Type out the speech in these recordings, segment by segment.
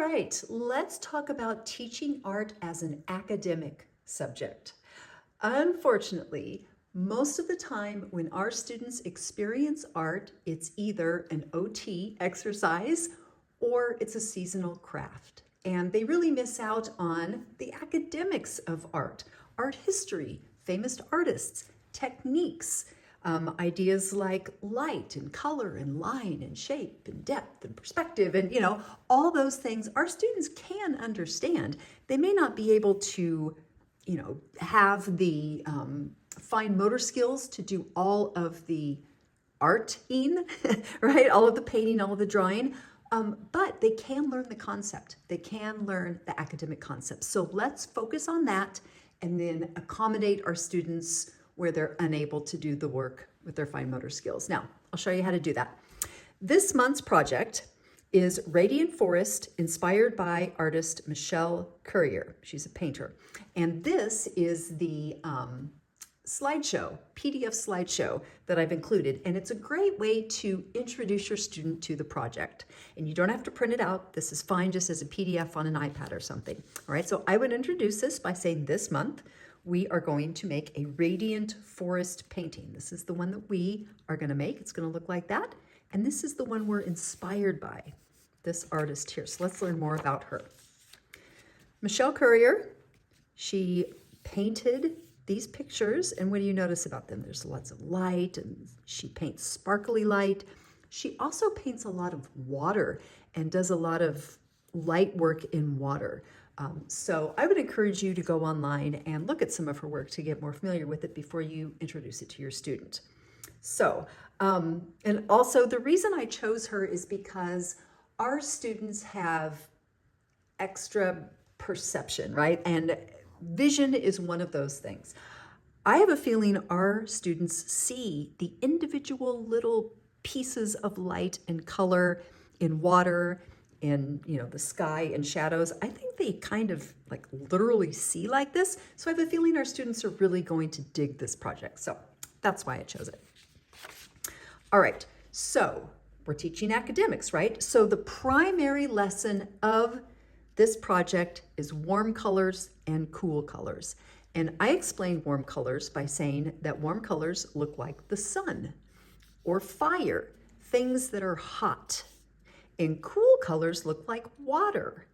right, let's talk about teaching art as an academic subject. Unfortunately, most of the time when our students experience art, it's either an OT exercise or it's a seasonal craft. And they really miss out on the academics of art history, famous artists, techniques, ideas like light and color and line and shape and depth and perspective and, all those things our students can understand. They may not be able to, have the fine motor skills to do all of the arting, right? All of the painting, all of the drawing. But they can learn the concept. They can learn the academic concept. So let's focus on that and then accommodate our students where they're unable to do the work with their fine motor skills. Now, I'll show you how to do that. This month's project is Radiant Forest, inspired by artist Michelle Currier. She's a painter. And this is the slideshow, PDF slideshow that I've included. And it's a great way to introduce your student to the project. And you don't have to print it out. This is fine just as a PDF on an iPad or something. All right, so I would introduce this by saying this month, we are going to make a radiant forest painting. This is the one that we are going to make. It's going to look like that. And this is the one we're inspired by, this artist here. So let's learn more about her. Michelle Currier, she painted these pictures. And what do you notice about them? There's lots of light, and she paints sparkly light. She also paints a lot of water and does a lot of light work in water. So I would encourage you to go online and look at some of her work to get more familiar with it before you introduce it to your student. So, and also the reason I chose her is because our students have extra perception, right? And vision is one of those things. I have a feeling our students see the individual little pieces of light and color in water, in the sky and shadows. I think they kind of like literally see like this. So I have a feeling our students are really going to dig this project. So that's why I chose it. All right, so we're teaching academics, right? So the primary lesson of this project is warm colors and cool colors. And I explain warm colors by saying that warm colors look like the sun or fire, things that are hot. And cool colors look like water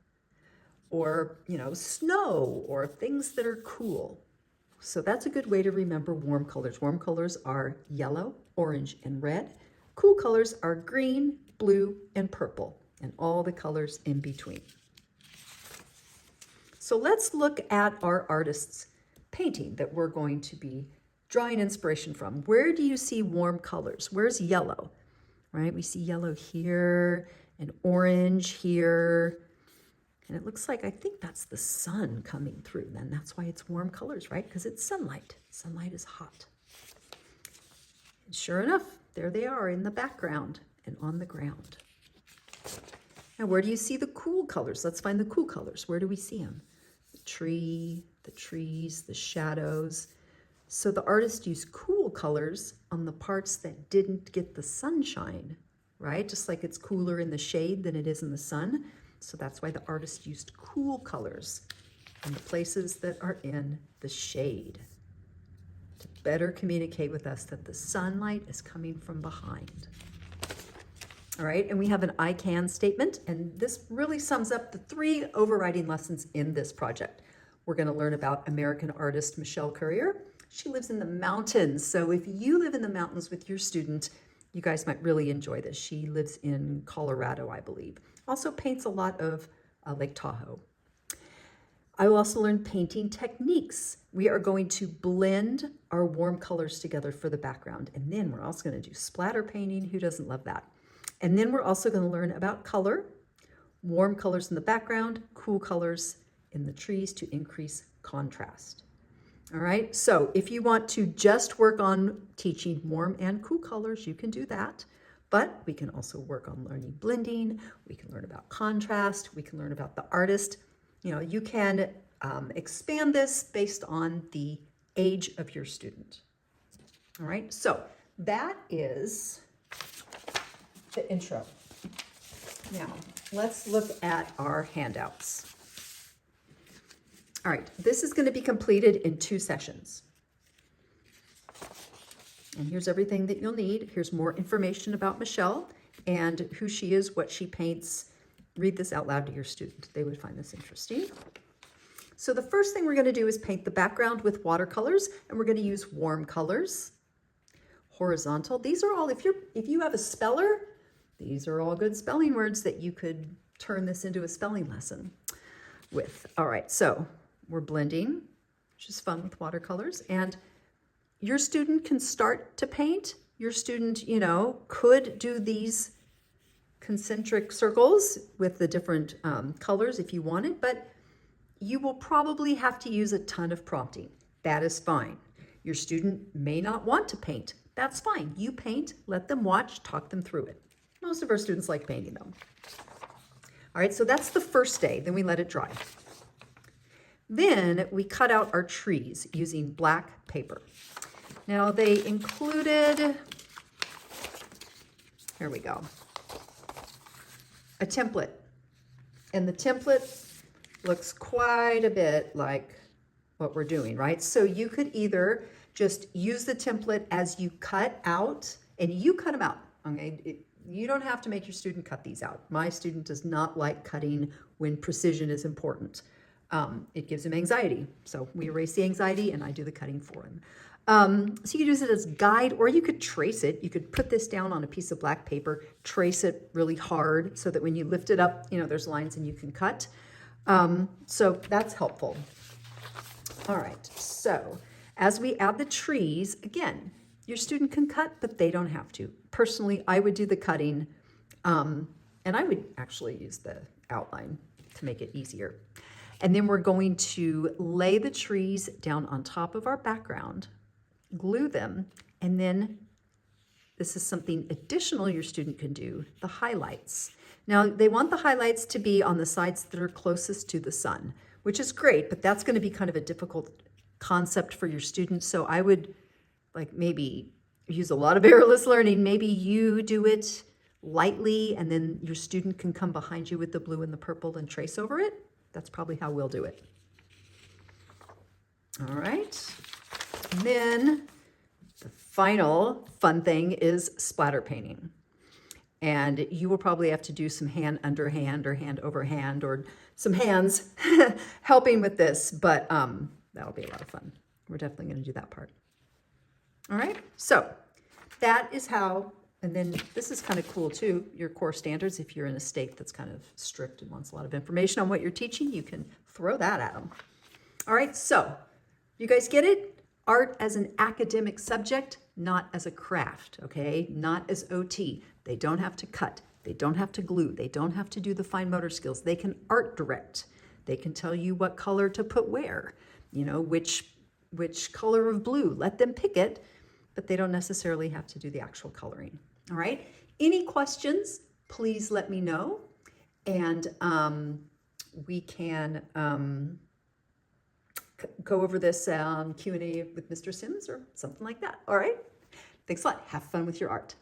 or, snow or things that are cool. So that's a good way to remember warm colors. Warm colors are yellow, orange, and red. Cool colors are green, blue, and purple, and all the colors in between. So let's look at our artist's painting that we're going to be drawing inspiration from. Where do you see warm colors? Where's yellow? Right? We see yellow here and orange here. And it looks like, I think that's the sun coming through then. That's why it's warm colors, right? Because it's sunlight. Sunlight is hot. And sure enough, there they are in the background and on the ground. Now, where do you see the cool colors? Let's find the cool colors. Where do we see them? The tree, the trees, the shadows. So the artist used cool colors on the parts that didn't get the sunshine, right? Just like it's cooler in the shade than it is in the sun. So that's why the artist used cool colors in the places that are in the shade to better communicate with us that the sunlight is coming from behind. All right, and we have an I can statement, and this really sums up the 3 overriding lessons in this project. We're going to learn about American artist Michelle Currier. She lives in the mountains, so if you live in the mountains with your student, you guys might really enjoy this. She lives in Colorado, I believe. Also paints a lot of Lake Tahoe. I will also learn painting techniques. We are going to blend our warm colors together for the background, and then we're also going to do splatter painting. Who doesn't love that? And then we're also going to learn about color, warm colors in the background, cool colors in the trees to increase contrast. All right, so if you want to just work on teaching warm and cool colors, you can do that. But we can also work on learning blending. We can learn about contrast. We can learn about the artist. You can expand this based on the age of your student. All right, so that is the intro. Now, let's look at our handouts. All right, this is going to be completed in 2 sessions. And here's everything that you'll need. Here's more information about Michelle and who she is, what she paints. Read this out loud to your student. They would find this interesting. So the first thing we're going to do is paint the background with watercolors, and we're going to use warm colors. Horizontal. These are all, if you have a speller, these are all good spelling words that you could turn this into a spelling lesson with. All right, so we're blending, which is fun with watercolors, and your student can start to paint. Your student, could do these concentric circles with the different colors if you wanted, but you will probably have to use a ton of prompting. That is fine. Your student may not want to paint. That's fine. You paint, let them watch, talk them through it. Most of our students like painting them. All right, so that's the first day. Then we let it dry. Then we cut out our trees using black paper. Now they included, here we go, a template. And the template looks quite a bit like what we're doing, right? So you could either just use the template as you cut out, and you cut them out, okay? You don't have to make your student cut these out. My student does not like cutting when precision is important. It gives him anxiety. So we erase the anxiety and I do the cutting for him. So you could use it as a guide, or you could trace it. You could put this down on a piece of black paper, trace it really hard so that when you lift it up, there's lines and you can cut. So that's helpful. All right, so as we add the trees, again, your student can cut, but they don't have to. Personally, I would do the cutting, and I would actually use the outline to make it easier. And then we're going to lay the trees down on top of our background, glue them, and then this is something additional your student can do, the highlights. Now, they want the highlights to be on the sides that are closest to the sun, which is great, but that's going to be kind of a difficult concept for your students. So I would maybe use a lot of errorless learning. Maybe you do it lightly, and then your student can come behind you with the blue and the purple and trace over it. That's probably how we'll do it. All right. And then the final fun thing is splatter painting. And you will probably have to do some hand under hand or hand over hand or some hands helping with this, but that'll be a lot of fun. We're definitely going to do that part. All right, so that is how, and then this is kind of cool too, your core standards. If you're in a state that's kind of strict and wants a lot of information on what you're teaching, you can throw that at them. All right, so you guys get it? Art as an academic subject, not as a craft, okay? Not as OT. They don't have to cut. They don't have to glue. They don't have to do the fine motor skills. They can art direct. They can tell you what color to put where, which color of blue. Let them pick it, but they don't necessarily have to do the actual coloring. All right? Any questions, please let me know. And we can go over this Q&A with Mr. Sims or something like that. All right? Thanks a lot. Have fun with your art.